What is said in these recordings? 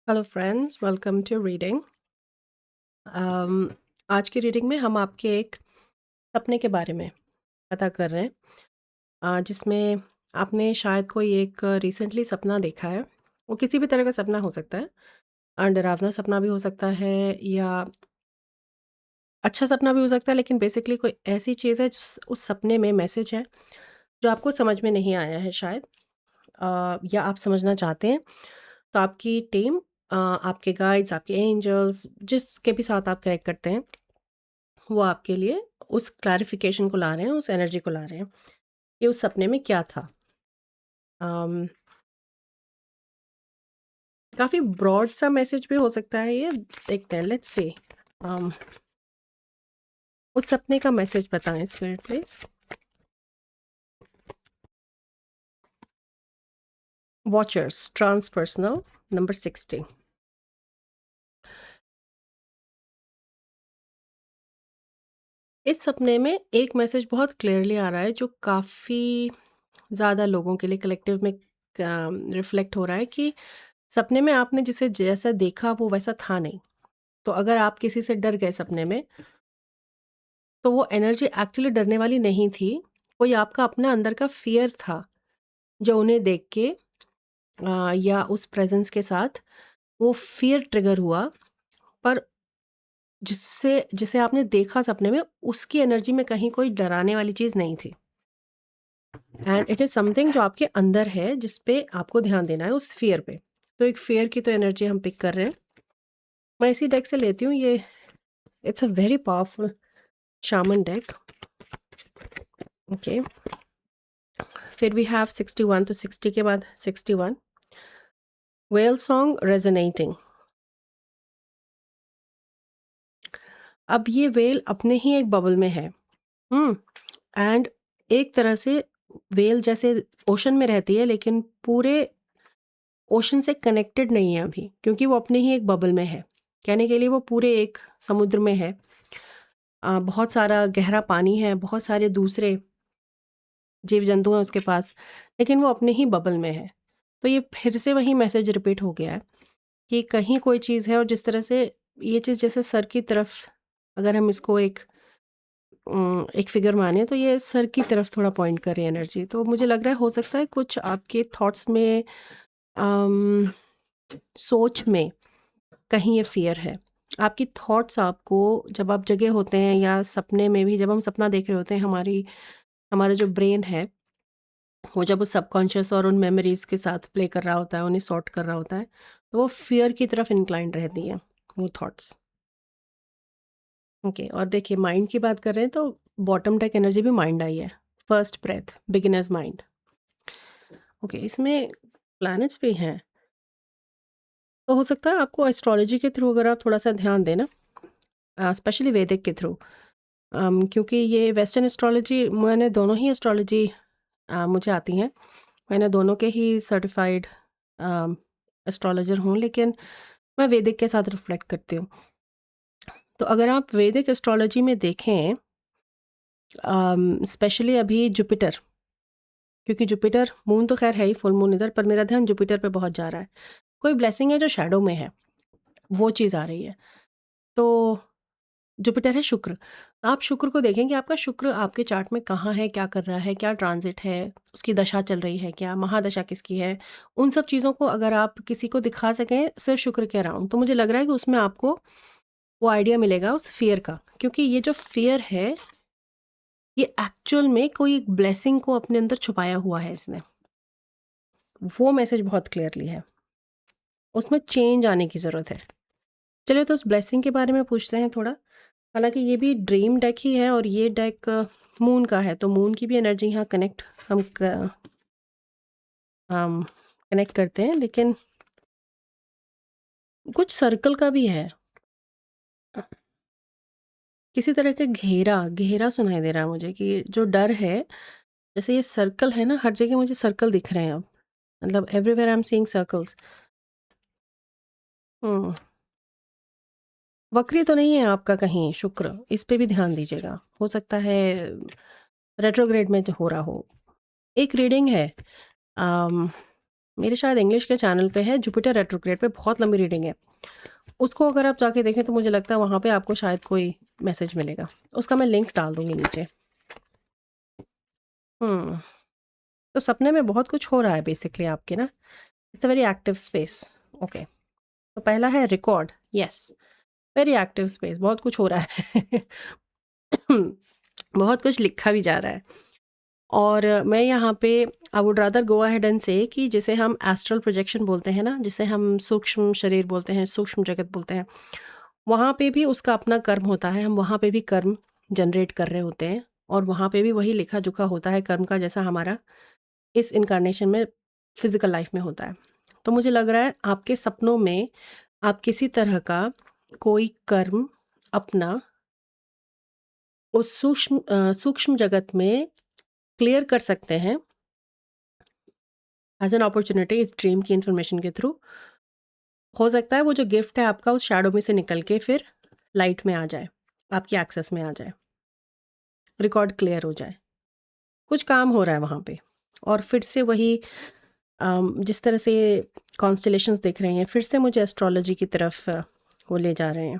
Hello friends, welcome to reading. आज की reading में हम आपके एक सपने के बारे में पता कर रहे हैं, जिसमें आपने शायद कोई एक रिसेंटली सपना देखा है। वो किसी भी तरह का सपना हो सकता है, डरावना सपना भी हो सकता है या अच्छा सपना भी हो सकता है, लेकिन बेसिकली कोई ऐसी चीज़ है उस सपने में मैसेज है जो आपको समझ में नहीं आया है शायद, या आप समझना चाहते हैं। तो आपकी टीम, आपके गाइड्स, आपके एंजल्स, जिसके भी साथ आप कनेक्ट करते हैं, वो आपके लिए उस क्लैरिफिकेशन को ला रहे हैं, उस एनर्जी को ला रहे हैं कि उस सपने में क्या था। अम, काफ़ी ब्रॉड सा मैसेज भी हो सकता है ये। देखते हैं, लेट्स से उस सपने का मैसेज बताएं spirit please. Watchers transpersonal number 60। इस सपने में एक मैसेज बहुत क्लियरली आ रहा है जो काफ़ी ज़्यादा लोगों के लिए कलेक्टिव में रिफ्लेक्ट हो रहा है कि सपने में आपने जिसे जैसा देखा वो वैसा था नहीं। तो अगर आप किसी से डर गए सपने में, तो वो एनर्जी एक्चुअली डरने वाली नहीं थी। कोई आपका अपना अंदर का फ़ियर था, जो उन्हें देख के या उस प्रेज़ेंस के साथ वो फ़ियर ट्रिगर हुआ, पर जिससे जिसे आपने देखा सपने में, उसकी एनर्जी में कहीं कोई डराने वाली चीज़ नहीं थी। एंड इट इज़ समथिंग जो आपके अंदर है, जिस पे आपको ध्यान देना है, उस फ़ियर पे। तो एक फ़ियर की तो एनर्जी हम पिक कर रहे हैं। मैं इसी डेक से लेती हूँ ये। It's a very powerful shaman deck. Okay, फिर वी हैव 61, तो 60 के बाद 61। Well song resonating. अब ये वेल अपने ही एक बबल में है। एंड एक तरह से वेल जैसे ओशन में रहती है, लेकिन पूरे ओशन से कनेक्टेड नहीं है अभी, क्योंकि वो अपने ही एक बबल में है। कहने के लिए वो पूरे एक समुद्र में है। बहुत सारा गहरा पानी है, बहुत सारे दूसरे जीव जंतु हैं उसके पास, लेकिन वो अपने ही बबल में है। तो ये फिर से वही मैसेज रिपीट हो गया है कि कहीं कोई चीज़ है, और जिस तरह से ये चीज़ जैसे सर की तरफ, अगर हम इसको एक फिगर माने, तो ये सर की तरफ थोड़ा पॉइंट कर रही है एनर्जी। तो मुझे लग रहा है हो सकता है कुछ आपके थॉट्स में, अम, सोच में कहीं ये फियर है। आपकी थॉट्स आपको, जब आप जगे होते हैं या सपने में भी, जब हम सपना देख रहे होते हैं, हमारा जो ब्रेन है, वो जब उस सबकॉन्शियस और उन मेमोरीज के साथ प्ले कर रहा होता है, उन्हें सॉर्ट कर रहा होता है, तो वो फियर की तरफ इंक्लाइंड रहती हैं वो थॉट्स। ओके, और देखिए माइंड की बात कर रहे हैं, तो बॉटम टेक एनर्जी भी माइंड आई है। First breath, beginners mind. Okay, इसमें प्लैनेट्स भी हैं। तो हो सकता है आपको एस्ट्रोलॉजी के थ्रू, अगर आप थोड़ा सा ध्यान देना, स्पेशली वैदिक के थ्रू, क्योंकि ये वेस्टर्न एस्ट्रोलॉजी, मैंने दोनों ही एस्ट्रोलॉजी मुझे आती हैं। मैंने दोनों के ही सर्टिफाइड एस्ट्रोलॉजर हूँ, लेकिन मैं वैदिक के साथ रिफ्लेक्ट करती हूँ। तो अगर आप वैदिक एस्ट्रोलॉजी में देखें, स्पेशली अभी जुपिटर, क्योंकि जुपिटर, मून तो खैर है ही फुल मून इधर, पर मेरा ध्यान जुपिटर पे बहुत जा रहा है। कोई ब्लेसिंग है जो शैडो में है, वो चीज़ आ रही है। तो जुपिटर है शुक्र। आप शुक्र को देखें कि आपका शुक्र आपके चार्ट में कहाँ है, क्या कर रहा है, क्या ट्रांजिट है, उसकी दशा चल रही है क्या, महादशा किसकी है। उन सब चीज़ों को अगर आप किसी को दिखा सकें सिर्फ शुक्र के अराउंड, तो मुझे लग रहा है कि उसमें आपको वो आइडिया मिलेगा उस फियर का। क्योंकि ये जो फियर है, ये एक्चुअल में कोई एक ब्लेसिंग को अपने अंदर छुपाया हुआ है इसने। वो मैसेज बहुत क्लियरली है, उसमें चेंज आने की ज़रूरत है। चलिए, तो उस ब्लेसिंग के बारे में पूछते हैं थोड़ा। हालांकि ये भी ड्रीम डेक ही है, और ये डेक मून का है, तो मून की भी एनर्जी यहाँ हम कनेक्ट करते हैं, लेकिन कुछ सर्कल का भी है। किसी तरह का घेरा घेरा सुनाई दे रहा है मुझे, कि जो डर है, जैसे ये सर्कल है ना, हर जगह मुझे सर्कल दिख रहे हैं अब, मतलब everywhere I am seeing circles. Hmm वक्री तो नहीं है आपका कहीं शुक्र, इस पे भी ध्यान दीजिएगा। हो सकता है रेट्रोग्रेड में जो हो रहा हो। एक रीडिंग है, मेरे शायद इंग्लिश के चैनल पे है, जुपिटर रेट्रोग्रेड पे बहुत लंबी रीडिंग है। उसको अगर आप जाके देखें तो मुझे लगता है वहाँ पे आपको शायद कोई मैसेज मिलेगा। उसका मैं लिंक डाल दूँगी नीचे। हुँ, तो सपने में बहुत कुछ हो रहा है बेसिकली आपके ना। It's a very active space. Okay, तो पहला है record. Yes, very active space, बहुत कुछ हो रहा है। बहुत कुछ लिखा भी जा रहा है। और मैं यहाँ पे I would rather go ahead and से कि जिसे हम एस्ट्रल प्रोजेक्शन बोलते हैं ना, जिसे हम सूक्ष्म शरीर बोलते हैं, सूक्ष्म जगत बोलते हैं, वहाँ पे भी उसका अपना कर्म होता है। हम वहाँ पे भी कर्म जनरेट कर रहे होते हैं और वहाँ पे भी वही लिखा-जोखा होता है कर्म का, जैसा हमारा इस इन्कार्नेशन में फिज़िकल लाइफ में होता है। तो मुझे लग रहा है आपके सपनों में आप किसी तरह का कोई कर्म अपना उस सूक्ष्म जगत में क्लियर कर सकते हैं एज़ एन अपॉर्च्युनिटी इस ड्रीम की इन्फॉर्मेशन के थ्रू। हो सकता है वो जो गिफ्ट है आपका उस शैडो में से निकल के फिर लाइट में आ जाए, आपकी एक्सेस में आ जाए, रिकॉर्ड क्लियर हो जाए। कुछ काम हो रहा है वहाँ पे और फिर से वही जिस तरह से कॉन्स्टेलेशंस दिख रही हैं, फिर से मुझे एस्ट्रोलॉजी की तरफ वो ले जा रहे हैं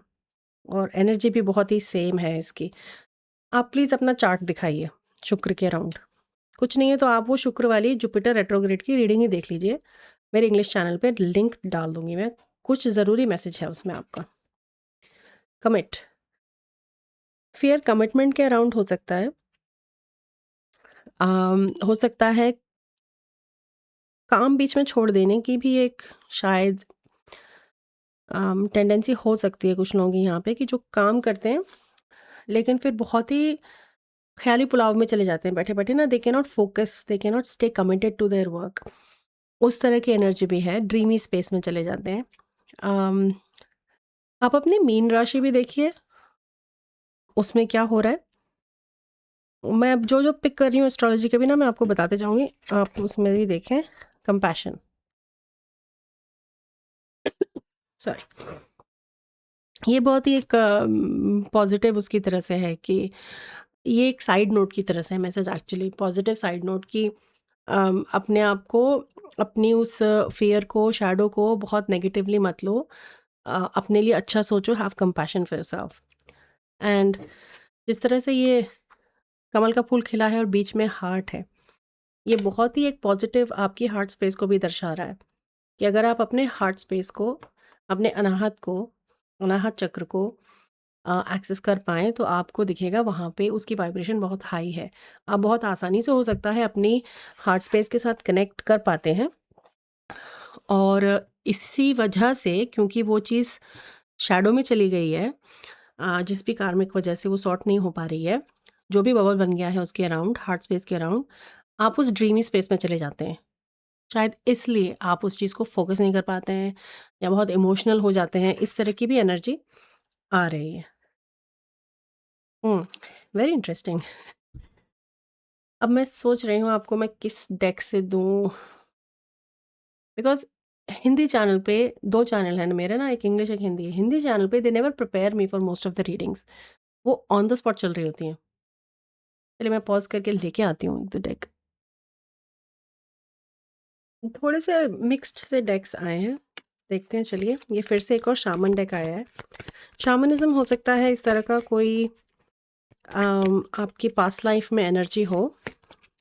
और एनर्जी भी बहुत ही सेम है इसकी। आप प्लीज़ अपना चार्ट दिखाइए शुक्र के अराउंड। कुछ नहीं है तो आप वो शुक्र वाली जुपिटर रेट्रोग्रेड की रीडिंग ही देख लीजिए। मेरे इंग्लिश चैनल पे लिंक डाल दूँगी मैं। कुछ ज़रूरी मैसेज है उसमें आपका। कमिट, फ़ियर कमिटमेंट के अराउंड हो सकता है। हो सकता है काम बीच में छोड़ देने की भी एक शायद टेंडेंसी हो सकती है कुछ लोगों की यहाँ पे, कि जो काम करते हैं लेकिन फिर बहुत ही ख़्याली पुलाव में चले जाते हैं बैठे-बैठे ना, they can not focus, they can not stay committed to their work. उस तरह की एनर्जी भी है, ड्रीमी स्पेस में चले जाते हैं। अम, आप अपनी मीन राशि भी देखिए, उसमें क्या हो रहा है। मैं अब जो-जो पिक कर रही हूँ एस्ट्रोलॉजी के भी ना, मैं आपको बताते जाऊँगी, आप उसमें भी देखें। कंपैशन, सॉरी, ये बहुत ही एक पॉजिटिव उसकी तरह से है कि ये एक साइड नोट की तरह से है message, actually positive side note की अपने आप को, अपनी उस फ़ियर को, शैडो को बहुत नेगेटिवली मत लो। अपने लिए अच्छा सोचो, have compassion for yourself. And जिस तरह से ये कमल का फूल खिला है और बीच में हार्ट है, ये बहुत ही एक पॉजिटिव आपकी हार्ट स्पेस को भी दर्शा रहा है कि अगर आप अपने हार्ट स्पेस को, अपने अनाहत चक्र को एक्सेस कर पाएँ तो आपको दिखेगा वहाँ पे उसकी वाइब्रेशन बहुत हाई है। आप बहुत आसानी से हो सकता है अपनी हार्ट स्पेस के साथ कनेक्ट कर पाते हैं और इसी वजह से, क्योंकि वो चीज़ शैडो में चली गई है, जिस भी कार्मिक वजह से वो सॉर्ट नहीं हो पा रही है, जो भी बबल बन गया है उसके अराउंड, हार्ट स्पेस के अराउंड, आप उस ड्रीमी स्पेस में चले जाते हैं। शायद इसलिए आप उस चीज़ को फ़ोकस नहीं कर पाते हैं या बहुत इमोशनल हो जाते हैं, इस तरह की भी एनर्जी आ रही है। Very interesting. अब मैं सोच रही हूँ आपको मैं किस डेक से दूँ, बिकॉज़ हिंदी चैनल पे 2 चैनल हैं ना मेरे ना, एक इंग्लिश एक हिंदी। हिंदी चैनल पे they never prepare me for most of the readings, वो ऑन द स्पॉट चल रही होती हैं। चलिए मैं पॉज़ करके लेके आती हूँ 1-2 डेक। थोड़े से मिक्स्ड से डेक्स आए हैं, देखते हैं चलिए। ये फिर से एक और शामन डेक आया है। शामनिज़्म हो सकता है इस तरह का कोई आपकी पास्ट लाइफ में एनर्जी हो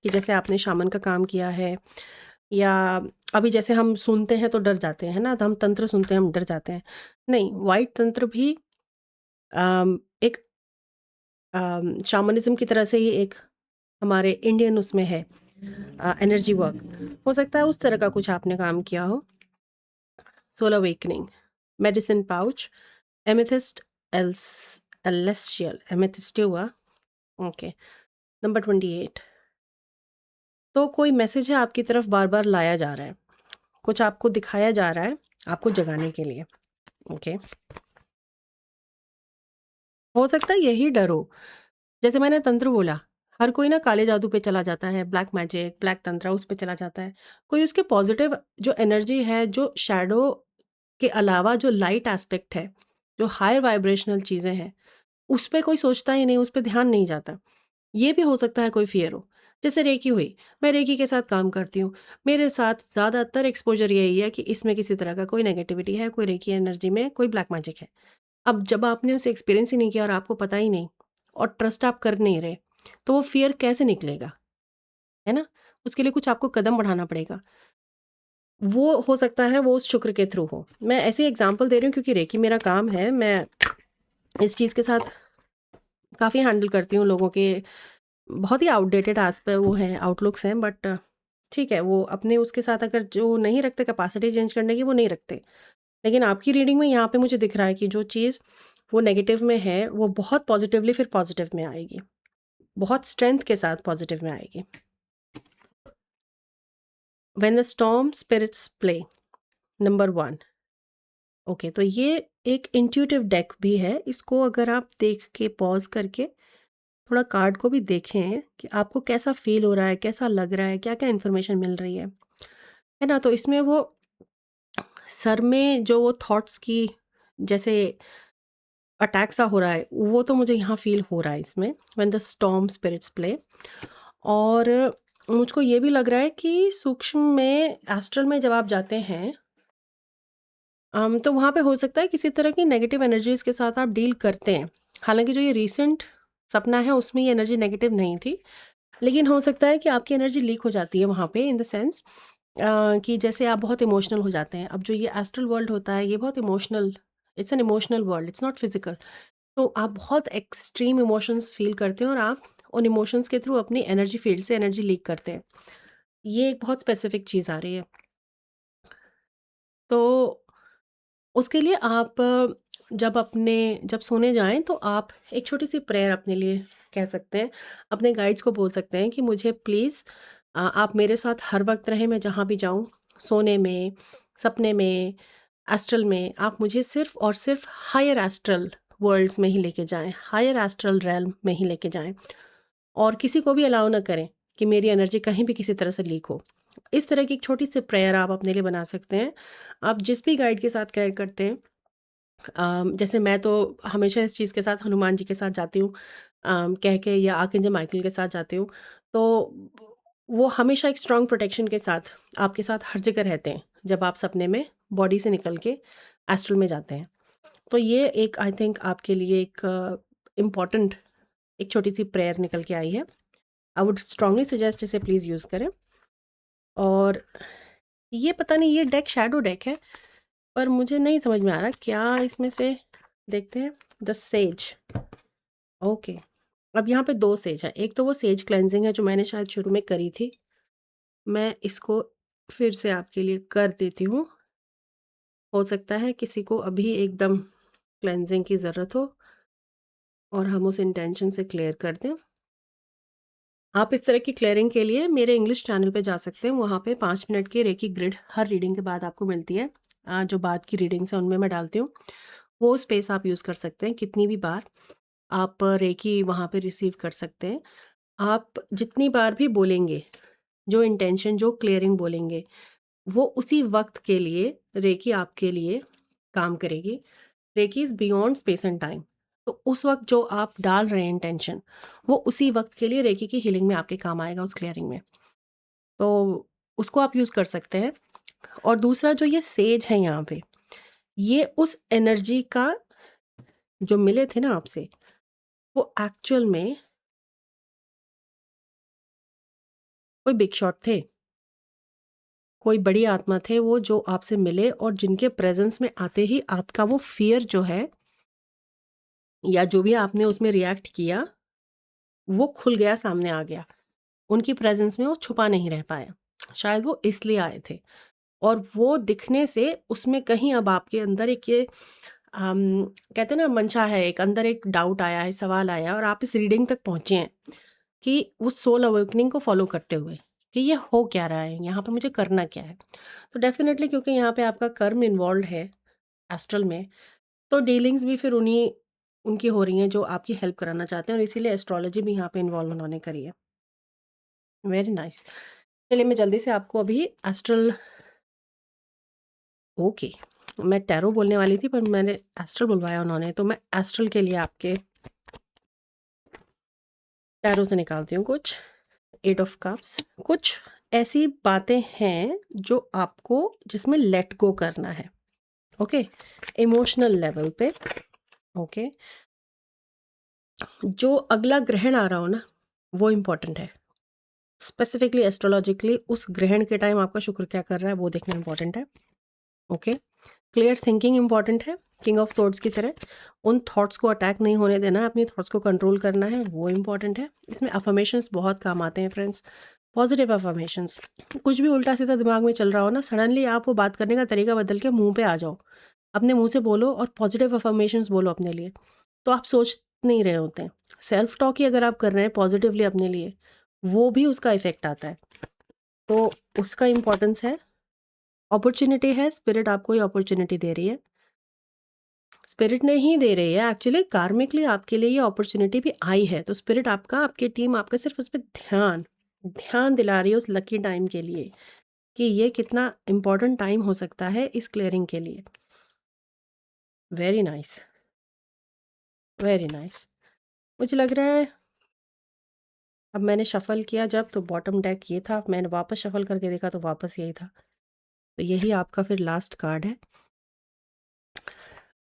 कि जैसे आपने शामन का काम किया है, या अभी जैसे हम सुनते हैं तो डर जाते हैं ना, तो हम तंत्र सुनते हैं हम डर जाते हैं। नहीं, वाइट तंत्र भी एक शामनिज़्म की तरह से ही एक हमारे इंडियन उसमें है एनर्जी वर्क। हो सकता है उस तरह का कुछ आपने काम किया हो। Soul awakening, medicine pouch, amethyst else elestial एमेथिस्टिवा, ओके, नंबर 28। तो कोई मैसेज है आपकी तरफ बार-बार लाया जा रहा है। कुछ आपको दिखाया जा रहा है, आपको जगाने के लिए, ओके। हो सकता है यही डर हो। जैसे मैंने तंत्र बोला, हर कोई ना काले जादू पे चला जाता है, ब्लैक मैजिक, ब्लैक तंत्र उस पे चला जाता है। कोई उसके पॉज़िटिव जो एनर्जी है, जो शैडो के अलावा जो लाइट एस्पेक्ट है, जो हायर वाइब्रेशनल चीज़ें हैं, उस पे कोई सोचता ही नहीं, उस पे ध्यान नहीं जाता। ये भी हो सकता है कोई फ़ियर हो। जैसे रेकी हुई, मैं रेकी के साथ काम करती हूँ, मेरे साथ ज़्यादातर एक्सपोज़र यही है कि इसमें किसी तरह का कोई नेगेटिविटी है, कोई रेकी एनर्जी में कोई ब्लैक मैजिक है। अब जब आपने उसे एक्सपीरियंस ही नहीं किया और आपको पता ही नहीं और ट्रस्ट आप कर नहीं रहे, तो वो फ़ियर कैसे निकलेगा, है ना? उसके लिए कुछ आपको कदम बढ़ाना पड़ेगा। वो हो सकता है वो उस शुक्र के थ्रू हो। मैं ऐसे एग्ज़ाम्पल दे रही हूँ क्योंकि रेकी मेरा काम है, मैं इस चीज़ के साथ काफ़ी हैंडल करती हूँ लोगों के बहुत ही आउटडेटेड वो हैं आउटलुक्स हैं, बट ठीक है, वो अपने उसके साथ अगर जो नहीं रखते कैपेसिटी चेंज करने की, वो नहीं रखते। लेकिन आपकी रीडिंग में यहाँ पे मुझे दिख रहा है कि जो चीज़ वो नेगेटिव में है, वो बहुत पॉजिटिवली फिर पॉजिटिव में आएगी, बहुत स्ट्रेंथ के साथ पॉजिटिव में आएगी। When the storm spirits play, number 1। Okay, तो ये एक इंट्यूटिव डेक भी है। इसको अगर आप देख के पॉज़ करके थोड़ा कार्ड को भी देखें कि आपको कैसा फ़ील हो रहा है, कैसा लग रहा है, क्या-क्या इन्फॉर्मेशन मिल रही है ना? तो इसमें वो सर में जो वो थॉट्स की जैसे अटैक सा हो रहा है, वो तो मुझे यहाँ फ़ील हो रहा है इसमें, when the storm spirits play. और मुझको ये भी लग रहा है कि सूक्ष्म में एस्ट्रल में जब आप जाते हैं, तो वहाँ पे हो सकता है किसी तरह की नेगेटिव एनर्जीज़ के साथ आप डील करते हैं। हालाँकि जो ये रीसेंट सपना है उसमें ये एनर्जी नेगेटिव नहीं थी, लेकिन हो सकता है कि आपकी एनर्जी लीक हो जाती है वहाँ पे, इन द सेंस कि जैसे आप बहुत इमोशनल हो जाते हैं। अब जो ये एस्ट्रल वर्ल्ड होता है, ये बहुत emotional, it's an emotional world, it's not physical. तो आप बहुत एक्सट्रीम इमोशंस फ़ील करते हैं और आप उन इमोशंस के थ्रू अपनी एनर्जी फ़ील्ड से एनर्जी लीक करते हैं। ये एक बहुत स्पेसिफ़िक चीज़ आ रही है। तो उसके लिए आप जब सोने जाएँ तो आप एक छोटी-सी प्रेयर अपने लिए कह सकते हैं। अपने गाइड्स को बोल सकते हैं कि मुझे प्लीज़ आप मेरे साथ हर वक़्त रहें, मैं जहाँ भी जाऊँ, सोने में, सपने में, एस्ट्रल में, आप मुझे सिर्फ़ और सिर्फ़ हायर एस्ट्रल वर्ल्ड्स में ही लेके जाएँ, हायर एस्ट्रल रेल्म में ही लेके जाएँ और किसी को भी अलाउ ना करें कि मेरी एनर्जी कहीं भी किसी तरह से लीक हो। इस तरह की एक छोटी-सी प्रेयर आप अपने लिए बना सकते हैं। आप जिस भी गाइड के साथ केयर करते हैं, जैसे मैं तो हमेशा इस चीज़ के साथ हनुमान जी के साथ जाती हूँ, कह के, या आर्कएंजल माइकल के साथ जाती हूँ। तो वो हमेशा एक स्ट्रॉन्ग प्रोटेक्शन के साथ आपके साथ हर जगह रहते हैं, जब आप सपने में बॉडी से निकल के एस्ट्रल में जाते हैं। तो ये एक आई थिंक आपके लिए एक इम्पॉर्टेंट एक छोटी-सी प्रेयर निकल के आई है। आई वुड स्ट्रांगली सजेस्ट इसे प्लीज़ यूज़ करें। और ये पता नहीं, ये डेक शैडो डेक है, पर मुझे नहीं समझ में आ रहा क्या इसमें से। देखते हैं, द सेज। ओके, अब यहाँ पे 2 सेज है। एक तो वो सेज क्लेंजिंग है जो मैंने शायद शुरू में करी थी। मैं इसको फिर से आपके लिए कर देती हूँ। हो सकता है किसी को अभी एकदम क्लेंजिंग की ज़रूरत हो और हम उस इंटेंशन से क्लियर कर दें। आप इस तरह की क्लियरिंग के लिए मेरे इंग्लिश चैनल पे जा सकते हैं। वहाँ पे 5 मिनट की रेकी ग्रिड हर रीडिंग के बाद आपको मिलती है। जो बाद की रीडिंग्स हैं उनमें मैं डालती हूँ। वो स्पेस आप यूज़ कर सकते हैं, कितनी भी बार आप रेकी वहाँ पे रिसीव कर सकते हैं। आप जितनी बार भी बोलेंगे, जो इंटेंशन, जो क्लियरिंग बोलेंगे, वो उसी वक़्त के लिए रेकी आपके लिए काम करेगी। Reiki is beyond space and time. तो उस वक़्त जो आप डाल रहे हैं इंटेंशन, वो उसी वक़्त के लिए रेकी की हीलिंग में आपके काम आएगा, उस क्लियरिंग में। तो उसको आप यूज़ कर सकते हैं। और दूसरा जो ये सेज है यहाँ पे, ये उस एनर्जी का जो मिले थे ना आपसे, वो एक्चुअल में कोई बिग शॉट थे, कोई बड़ी आत्मा थे वो जो आपसे मिले और जिनके प्रेज़ेंस में आते ही आपका वो फ़ियर जो है, या जो भी आपने उसमें रिएक्ट किया, वो खुल गया, सामने आ गया। उनकी प्रेज़ेंस में वो छुपा नहीं रह पाया। शायद वो इसलिए आए थे और वो दिखने से उसमें कहीं अब आपके अंदर एक ये कहते हैं ना, मंशा है, एक अंदर एक डाउट आया है, सवाल आया है और आप इस रीडिंग तक पहुँचे हैं कि उस सोल अवेकनिंग को फ़ॉलो करते हुए कि ये हो क्या रहा है, यहाँ पे मुझे करना क्या है। तो डेफ़िनेटली क्योंकि यहाँ पे आपका कर्म इन्वॉल्व्ड है एस्ट्रल में, तो डीलिंग्स भी फिर उनकी हो रही हैं जो आपकी हेल्प कराना चाहते हैं और इसीलिए एस्ट्रोलॉजी भी यहाँ पे इन्वॉल्व उन्होंने करी है। Very nice. चलिए, मैं जल्दी से आपको अभी एस्ट्रल, ओके, मैं टैरो बोलने वाली थी पर मैंने एस्ट्रल बुलवाया उन्होंने, तो मैं एस्ट्रल के लिए आपके टैरो से निकालती हूँ कुछ 8 ऑफ कप्स, कुछ ऐसी बातें हैं जो आपको जिसमें लेट गो करना है, ओके, इमोशनल लेवल पे, ओके। जो अगला ग्रहण आ रहा हो ना, वो इम्पोर्टेंट है। स्पेसिफिकली एस्ट्रोलॉजिकली उस ग्रहण के टाइम आपका शुक्र क्या कर रहा है वो देखना इम्पोर्टेंट है, ओके। क्लियर थिंकिंग इम्पॉर्टेंट है, किंग ऑफ थॉट्स की तरह। उन थॉट्स को अटैक नहीं होने देना है, अपनी थॉट्स को कंट्रोल करना है, वो इम्पॉर्टेंट है। इसमें अफर्मेशंस बहुत काम आते हैं फ्रेंड्स, पॉजिटिव अफर्मेशंस। कुछ भी उल्टा सीधा दिमाग में चल रहा हो ना, सडनली आप वो बात करने का तरीका बदल के मुंह पे आ जाओ, अपने मुंह से बोलो और पॉजिटिव अफर्मेशंस बोलो अपने लिए, तो आप सोच नहीं रहे होते हैं। सेल्फ टॉक ही अगर आप कर रहे हैं पॉजिटिवली अपने लिए, वो भी उसका इफेक्ट आता है, तो उसका इम्पोर्टेंस है। अपॉर्चुनिटी है, स्पिरिट आपको ये अपॉर्चुनिटी दे रही है, स्पिरिट नहीं दे रही है एक्चुअली, कार्मिकली आपके लिए ये अपॉर्चुनिटी भी आई है, तो स्पिरिट आपका, आपकी टीम आपका सिर्फ उस पर ध्यान ध्यान दिला रही है उस लकी टाइम के लिए, कि ये कितना इम्पोर्टेंट टाइम हो सकता है इस क्लियरिंग के लिए। Very nice, very nice. मुझे लग रहा है अब मैंने शफल किया जब, तो बॉटम डेक ये था, मैंने वापस शफल करके देखा तो वापस यही था, तो यही आपका फिर लास्ट कार्ड है।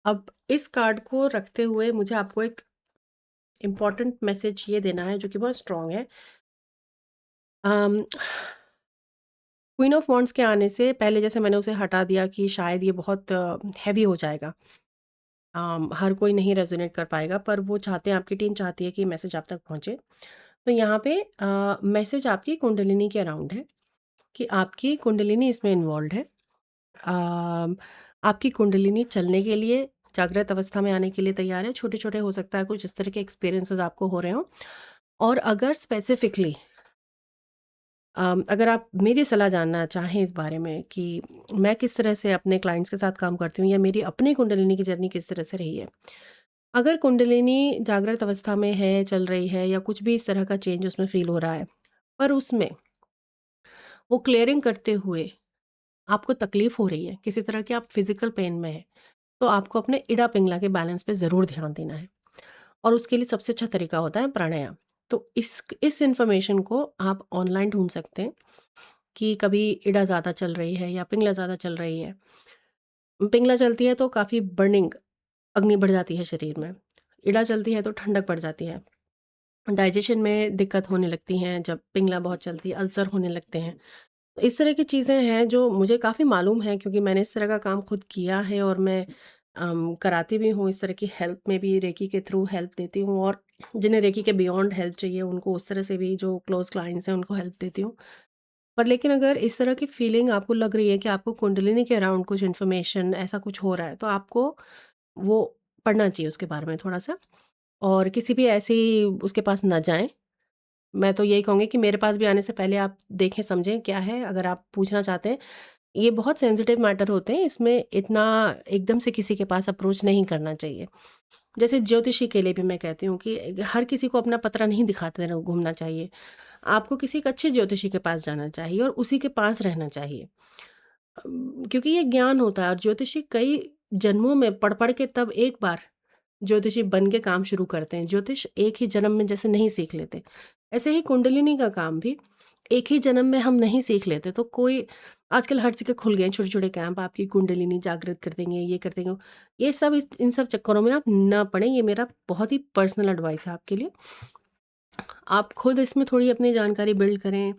अब इस कार्ड को रखते हुए मुझे आपको एक इम्पॉर्टेंट मैसेज ये देना है जो कि बहुत स्ट्रांग है। क्वीन ऑफ वॉन्ड्स के आने से पहले जैसे मैंने उसे हटा दिया कि शायद ये बहुत हैवी हो जाएगा, हर कोई नहीं रेजोनेट कर पाएगा, पर वो चाहते हैं, आपकी टीम चाहती है कि मैसेज आप तक पहुँचे। तो यहाँ पे मैसेज आपकी कुंडलिनी के अराउंड है, कि आपकी कुंडलिनी इसमें इन्वॉल्व है। अम, आपकी कुंडलिनी चलने के लिए, जागृत अवस्था में आने के लिए तैयार है। छोटे-छोटे हो सकता है कुछ इस तरह के एक्सपीरियंसेस आपको हो रहे हों, और अगर स्पेसिफिकली अगर आप मेरी सलाह जानना चाहें इस बारे में कि मैं किस तरह से अपने क्लाइंट्स के साथ काम करती हूँ, या मेरी अपनी कुंडलिनी की जर्नी किस तरह से रही है। अगर कुंडलिनी जागृत अवस्था में है, चल रही है, या कुछ भी इस तरह का चेंज उसमें फ़ील हो रहा है, पर उसमें वो क्लियरिंग करते हुए आपको तकलीफ़ हो रही है, किसी तरह की आप फ़िज़िकल पेन में हैं, तो आपको अपने इडा पिंगला के बैलेंस पे ज़रूर ध्यान देना है, और उसके लिए सबसे अच्छा तरीका होता है प्राणायाम। तो इस इन्फॉर्मेशन को आप ऑनलाइन ढूँढ सकते हैं, कि कभी इडा ज़्यादा चल रही है या पिंगला ज़्यादा चल रही है। पिंगला चलती है तो काफ़ी बर्निंग, अग्नि बढ़ जाती है शरीर में। इडा चलती है तो ठंडक बढ़ जाती है। डाइजेशन में दिक्कत होने लगती हैं जब पिंगला बहुत चलती है, अल्सर होने लगते हैं। इस तरह की चीज़ें हैं जो मुझे काफ़ी मालूम है, क्योंकि मैंने इस तरह का काम खुद किया है, और मैं कराती भी हूँ, इस तरह की हेल्प में भी रेकी के थ्रू हेल्प देती हूँ, और जिन्हें रेकी के बियॉन्ड हेल्प चाहिए उनको उस तरह से भी, जो क्लोज़ क्लाइंट्स हैं उनको हेल्प देती हूँ। पर लेकिन अगर इस तरह की फीलिंग आपको लग रही है कि आपको कुंडलिनी के अराउंड कुछ इन्फॉर्मेशन ऐसा कुछ हो रहा है, तो आपको वो पढ़ना चाहिए उसके बारे में थोड़ा-सा, और किसी भी ऐसी उसके पास ना जाएँ। मैं तो यही कहूँगी कि मेरे पास भी आने से पहले आप देखें, समझें क्या है, अगर आप पूछना चाहते हैं। ये बहुत सेंसिटिव मैटर होते हैं, इसमें इतना एकदम से किसी के पास अप्रोच नहीं करना चाहिए। जैसे ज्योतिषी के लिए भी मैं कहती हूँ कि हर किसी को अपना पतरा नहीं दिखाते रहो घूमना चाहिए। आपको किसी एक अच्छे ज्योतिषी के पास जाना चाहिए और उसी के पास रहना चाहिए। क्योंकि ये ज्ञान होता है, और ज्योतिषी कई जन्मों में पढ़-पढ़ के तब एक बार ज्योतिषी बन के काम शुरू करते हैं। ज्योतिष एक ही जन्म में जैसे नहीं सीख लेते, ऐसे ही कुंडलिनी का काम भी एक ही जन्म में हम नहीं सीख लेते। तो कोई आजकल हर जगह खुल गए हैं छोटे-छोटे कैंप, आपकी कुंडलिनी जागृत कर देंगे, ये कर देंगे। ये सब इन सब चक्करों में आप ना पड़ें, ये मेरा बहुत ही पर्सनल एडवाइस है आपके लिए। आप खुद इसमें थोड़ी अपनी जानकारी बिल्ड करें।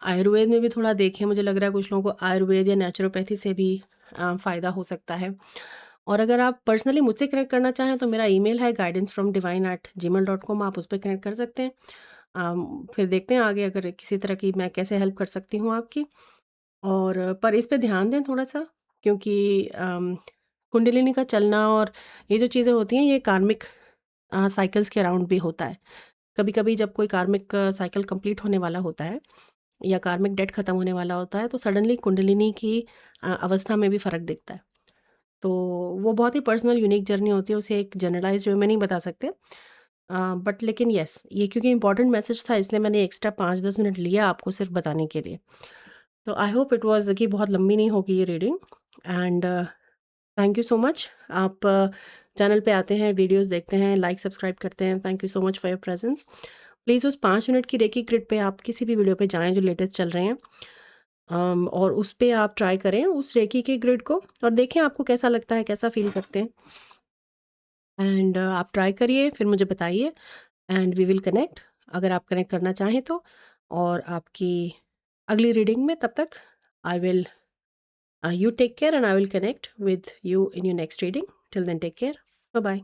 आयुर्वेद में भी थोड़ा देखें, मुझे लग रहा है कुछ लोगों को आयुर्वेद या नेचुरोपैथी से भी फ़ायदा हो सकता है। और अगर आप पर्सनली मुझसे कनेक्ट करना चाहें तो मेरा ईमेल है guidancefromdivine@gmail.com, आप उस पे कनेक्ट कर सकते हैं। फिर देखते हैं आगे अगर किसी तरह की मैं कैसे हेल्प कर सकती हूँ आपकी। और पर इस पे ध्यान दें थोड़ा-सा, क्योंकि कुंडलिनी का चलना और ये जो चीज़ें होती हैं, ये कार्मिक साइकिल्स के अराउंड भी होता है। कभी-कभी जब कोई कार्मिक साइकिल कंप्लीट होने वाला होता है, या कार्मिक डेट खत्म होने वाला होता है, तो सडनली कुंडलिनी की अवस्था में भी फ़र्क दिखता है। तो वो बहुत ही पर्सनल यूनिक जर्नी होती है, उसे एक जनरलाइज़्ड वे में नहीं बता सकते। बट लेकिन येस, ये क्योंकि इम्पोर्टेंट मैसेज था, इसलिए मैंने एक्स्ट्रा 5-10 मिनट लिया आपको सिर्फ बताने के लिए। तो आई होप इट वाज़ कि बहुत लंबी नहीं होगी ये reading. And thank you so much. आप चैनल पे आते हैं, वीडियोज़ देखते हैं, लाइक सब्सक्राइब करते हैं। Thank you so much for your presence. Please उस 5 मिनट की रेकी ग्रिड पे आप किसी भी वीडियो पे जाएँ जो लेटेस्ट चल रहे हैं, और उस पे आप ट्राई करें उस रेकी के ग्रिड को और देखें आपको कैसा लगता है, कैसा फ़ील करते हैं। एंड आप ट्राई करिए, फिर मुझे बताइए एंड वी विल कनेक्ट, अगर आप कनेक्ट करना चाहें तो। और आपकी अगली रीडिंग में तब तक I will you take care and I will connect with you in your next reading. Till then, take care. Bye bye.